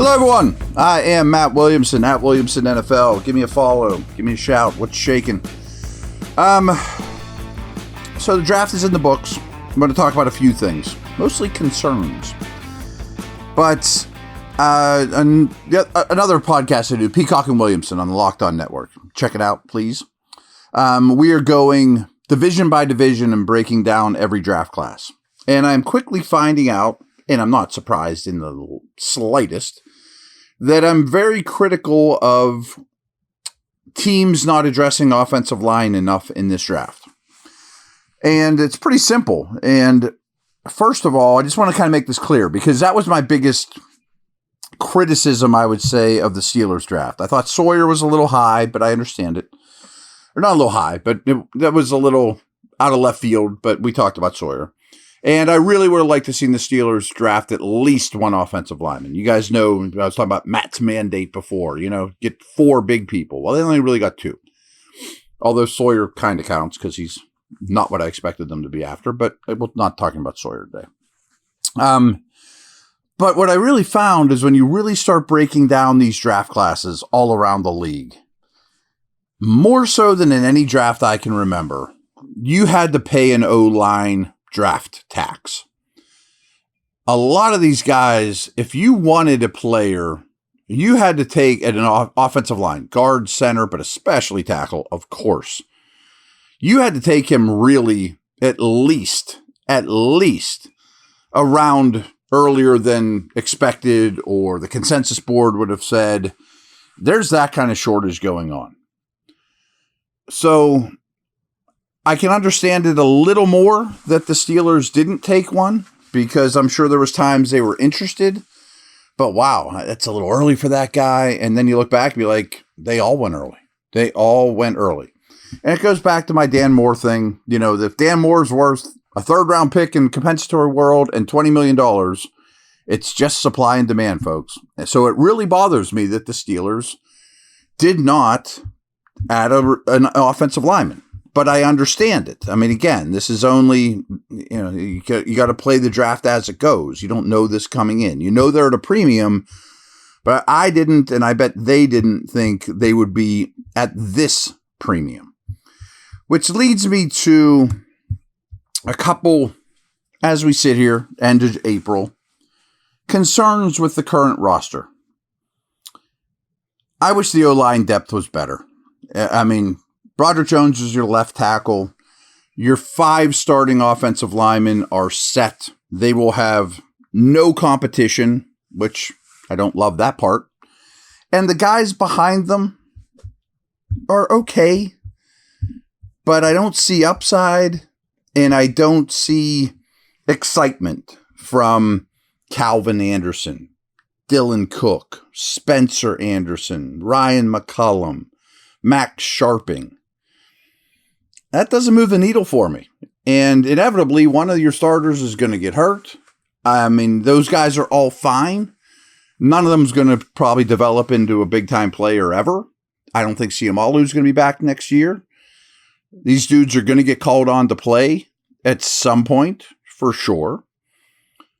Hello, everyone. I am Matt Williamson at Williamson NFL. Give me a follow. Give me a shout. What's shaking? So the draft is in the books. I'm going to talk about a few things, mostly concerns. But another podcast I do, Peacock and Williamson on the Locked On Network. Check it out, please. We are going division by division and breaking down every draft class. And I'm quickly finding out, and I'm not surprised in the slightest, that I'm very critical of teams not addressing offensive line enough in this draft. And it's pretty simple. And first of all, I just want to kind of make this clear because that was my biggest criticism, I would say, of the Steelers draft. I thought Sawyer was a little high, but I understand it. Or not a little high, but that was a little out of left field, but we talked about Sawyer. And I really would have liked to see the Steelers draft at least one offensive lineman. You guys know, I was talking about Matt's mandate before, get 4 big people. Well, they only really got 2. Although Sawyer kind of counts because he's not what I expected them to be after, but we're not talking about Sawyer today. But what I really found is when you really start breaking down these draft classes all around the league, more so than in any draft I can remember, you had to pay an O-line draft tax. A lot of these guys, if you wanted a player, you had to take at an offensive line, guard, center, but especially tackle, of course. You had to take him really at least around earlier than expected, or the consensus board would have said, there's that kind of shortage going on. So I can understand it a little more that the Steelers didn't take one, because I'm sure there was times they were interested, but wow, that's a little early for that guy. And then you look back and be like, they all went early. They all went early. And it goes back to my Dan Moore thing. If Dan Moore's worth a 3rd-round pick in compensatory world and $20 million, it's just supply and demand, folks. And so it really bothers me that the Steelers did not add an offensive lineman. But I understand it. I mean, again, this is only, you got to play the draft as it goes. You don't know this coming in. You know they're at a premium, but I didn't, and I bet they didn't think they would be at this premium. Which leads me to a couple, as we sit here, end of April, concerns with the current roster. I wish the O-line depth was better. I mean, Broderick Jones is your left tackle. Your 5 starting offensive linemen are set. They will have no competition, which I don't love that part. And the guys behind them are okay, but I don't see upside, and I don't see excitement from Calvin Anderson, Dylan Cook, Spencer Anderson, Ryan McCollum, Max Sharping. That doesn't move the needle for me. And inevitably, one of your starters is going to get hurt. I mean, those guys are all fine. None of them is going to probably develop into a big-time player ever. I don't think Siamalu is going to be back next year. These dudes are going to get called on to play at some point, for sure.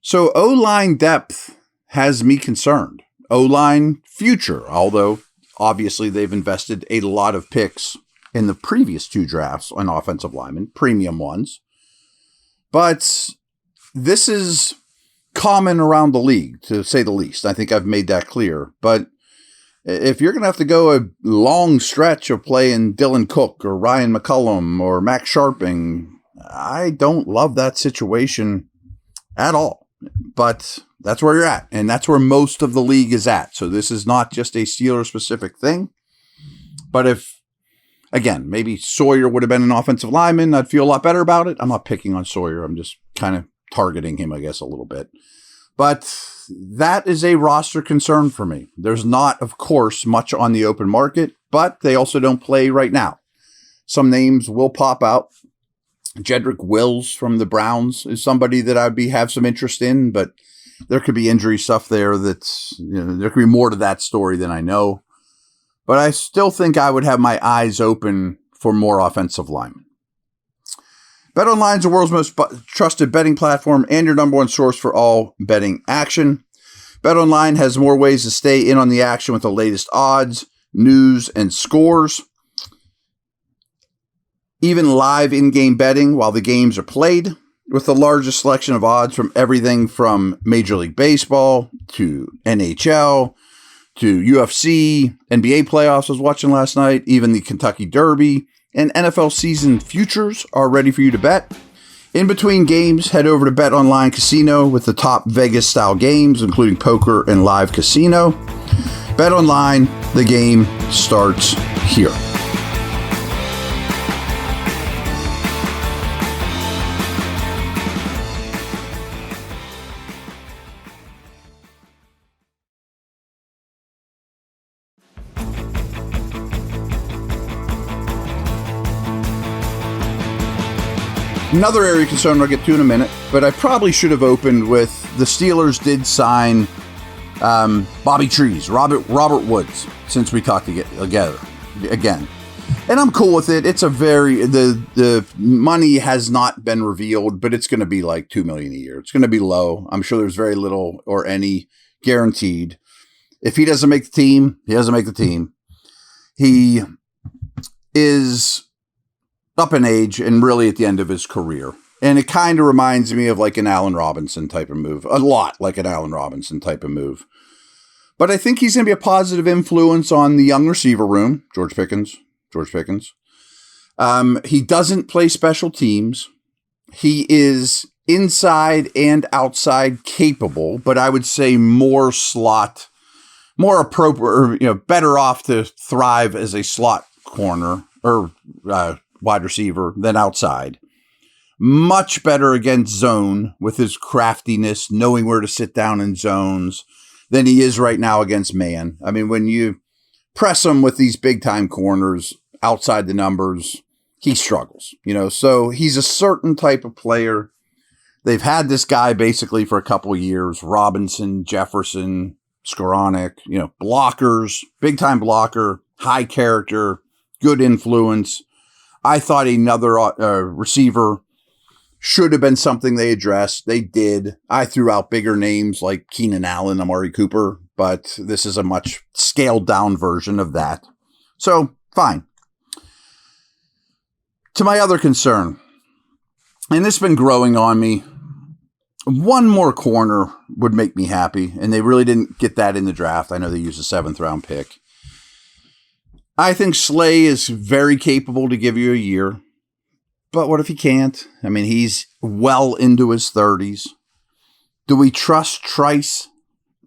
So O-line depth has me concerned. O-line future, although obviously they've invested a lot of picks in the previous 2 drafts on offensive linemen, premium ones. But this is common around the league, to say the least. I think I've made that clear. But if you're going to have to go a long stretch of playing Dylan Cook or Ryan McCollum or Max Sharping, I don't love that situation at all. But that's where you're at, and that's where most of the league is at. So this is not just a Steelers-specific thing. But if, again, maybe Sawyer would have been an offensive lineman, I'd feel a lot better about it. I'm not picking on Sawyer. I'm just kind of targeting him, I guess, a little bit. But that is a roster concern for me. There's not, of course, much on the open market, but they also don't play right now. Some names will pop out. Jedrick Wills from the Browns is somebody that I'd have some interest in, but there could be injury stuff there that's, there could be more to that story than I know. But I still think I would have my eyes open for more offensive linemen. BetOnline is the world's most trusted betting platform and your number one source for all betting action. BetOnline has more ways to stay in on the action with the latest odds, news, and scores. Even live in-game betting while the games are played, with the largest selection of odds from everything from Major League Baseball to NHL to UFC, NBA playoffs I was watching last night, even the Kentucky Derby, and NFL season futures are ready for you to bet. In between games, head over to BetOnline Casino with the top Vegas-style games, including poker and live casino. BetOnline, the game starts here. Another area of concern I'll get to in a minute, but I probably should have opened with the Steelers did sign Bobby Trees, Robert Woods, since we talked together again. And I'm cool with it. It's the money has not been revealed, but it's going to be like $2 million a year. It's going to be low. I'm sure there's very little or any guaranteed. If he doesn't make the team, he doesn't make the team. He is up in age and really at the end of his career. And it kind of reminds me of like an Allen Robinson type of move. A lot like an Allen Robinson type of move. But I think he's going to be a positive influence on the young receiver room. George Pickens. He doesn't play special teams. He is inside and outside capable, but I would say more slot, more appropriate, or, better off to thrive as a slot corner or wide receiver than outside. Much better against zone with his craftiness, knowing where to sit down in zones than he is right now against man. I mean, when you press him with these big time corners outside the numbers, he struggles, so he's a certain type of player. They've had this guy basically for a couple of years, Robinson, Jefferson, Skoranek, blockers, big time blocker, high character, good influence. I thought another receiver should have been something they addressed. They did. I threw out bigger names like Keenan Allen, Amari Cooper, but this is a much scaled down version of that. So, fine. To my other concern, and this has been growing on me, one more corner would make me happy, and they really didn't get that in the draft. I know they used a 7th round pick. I think Slay is very capable to give you a year. But what if he can't? I mean, he's well into his 30s. Do we trust Trice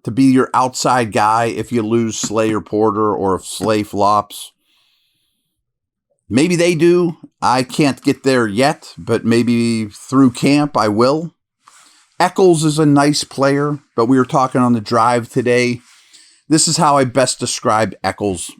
to be your outside guy if you lose Slay or Porter, or if Slay flops? Maybe they do. I can't get there yet, but maybe through camp I will. Eccles is a nice player, but we were talking on the drive today. This is how I best describe Eccles.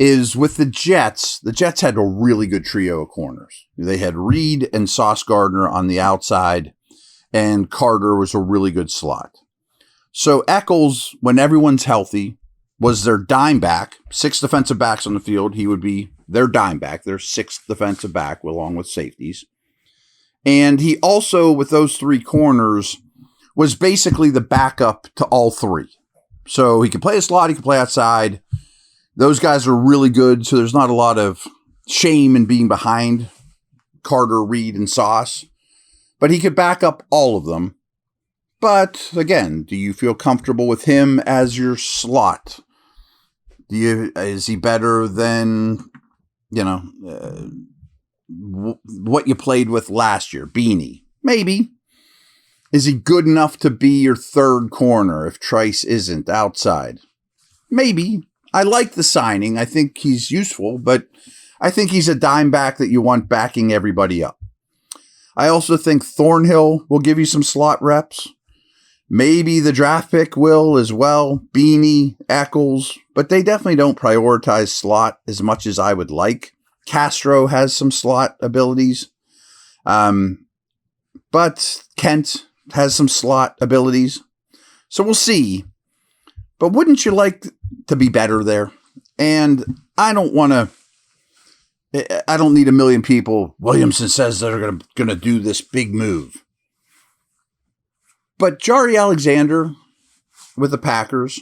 Is with the Jets had a really good trio of corners. They had Reed and Sauce Gardner on the outside, and Carter was a really good slot. So Eccles, when everyone's healthy, was their dime back. 6 defensive backs on the field. He would be their dime back, their 6th defensive back, along with safeties. And he also, with those 3 corners, was basically the backup to all 3. So he could play a slot, he could play outside. Those guys are really good, so there's not a lot of shame in being behind Carter, Reed, and Sauce. But he could back up all of them. But, again, do you feel comfortable with him as your slot? Is he better than, what you played with last year? Beanie? Maybe. Is he good enough to be your 3rd corner if Trice isn't outside? Maybe. I like the signing. I think he's useful, but I think he's a dime back that you want backing everybody up. I also think Thornhill will give you some slot reps. Maybe the draft pick will as well. Beanie, Eccles, but they definitely don't prioritize slot as much as I would like. Castro has some slot abilities. But Kent has some slot abilities. So we'll see. But wouldn't you like to be better there? And I don't need a million people. Williamson says they're going to do this big move. But Jari Alexander with the Packers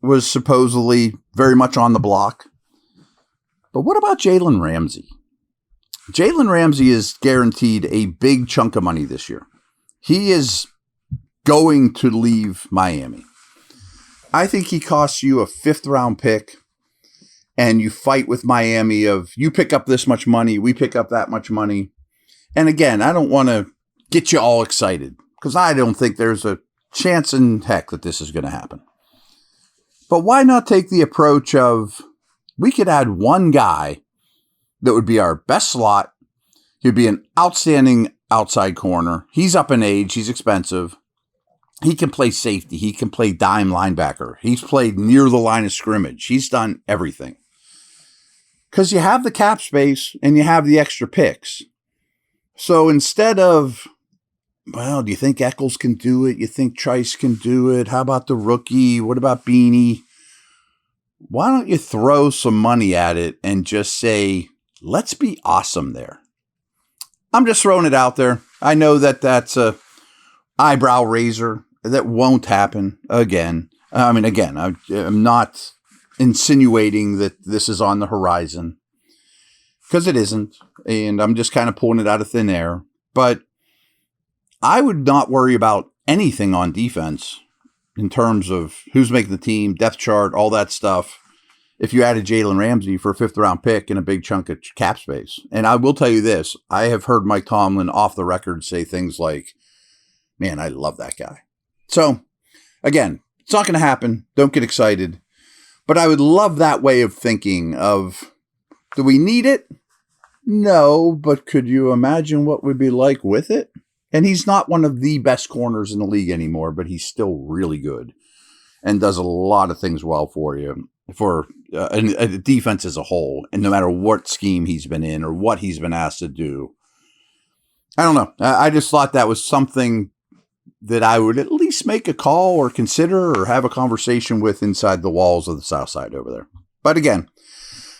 was supposedly very much on the block. But what about Jalen Ramsey? Jalen Ramsey is guaranteed a big chunk of money this year. He is going to leave Miami. I think he costs you a 5th-round pick, and you fight with Miami of you pick up this much money, we pick up that much money. And again, I don't want to get you all excited because I don't think there's a chance in heck that this is going to happen. But why not take the approach of we could add one guy that would be our best slot. He'd be an outstanding outside corner. He's up in age. He's expensive. He can play safety. He can play dime linebacker. He's played near the line of scrimmage. He's done everything. Because you have the cap space and you have the extra picks. So instead of, well, do you think Eccles can do it? You think Trice can do it? How about the rookie? What about Beanie? Why don't you throw some money at it and just say, let's be awesome there? I'm just throwing it out there. I know that that's a eyebrow raiser. That won't happen again. I'm not insinuating that this is on the horizon because it isn't. And I'm just kind of pulling it out of thin air. But I would not worry about anything on defense in terms of who's making the team, depth chart, all that stuff. If you added Jalen Ramsey for a 5th-round pick and a big chunk of cap space. And I will tell you this, I have heard Mike Tomlin off the record say things like, man, I love that guy. So, again, it's not going to happen. Don't get excited. But I would love that way of thinking of, do we need it? No, but could you imagine what would be like with it? And he's not one of the best corners in the league anymore, but he's still really good and does a lot of things well for you, for a defense as a whole. And no matter what scheme he's been in or what he's been asked to do, I don't know. I just thought that was something that I would at least make a call or consider or have a conversation with inside the walls of the South Side over there. But again,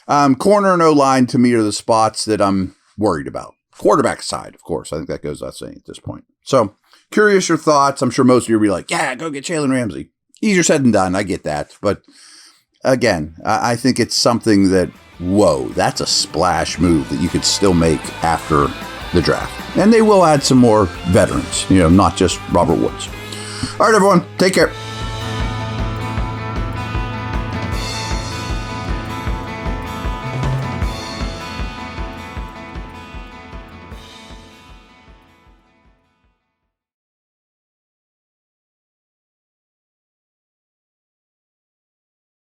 corner and O-line to me are the spots that I'm worried about. Quarterback side, of course. I think that goes without saying at this point. So, curious your thoughts. I'm sure most of you will be like, yeah, go get Jalen Ramsey. Easier said than done. I get that. But again, I think it's something that, whoa, that's a splash move that you could still make after the draft. And they will add some more veterans, not just Robert Woods. All right, everyone, take care.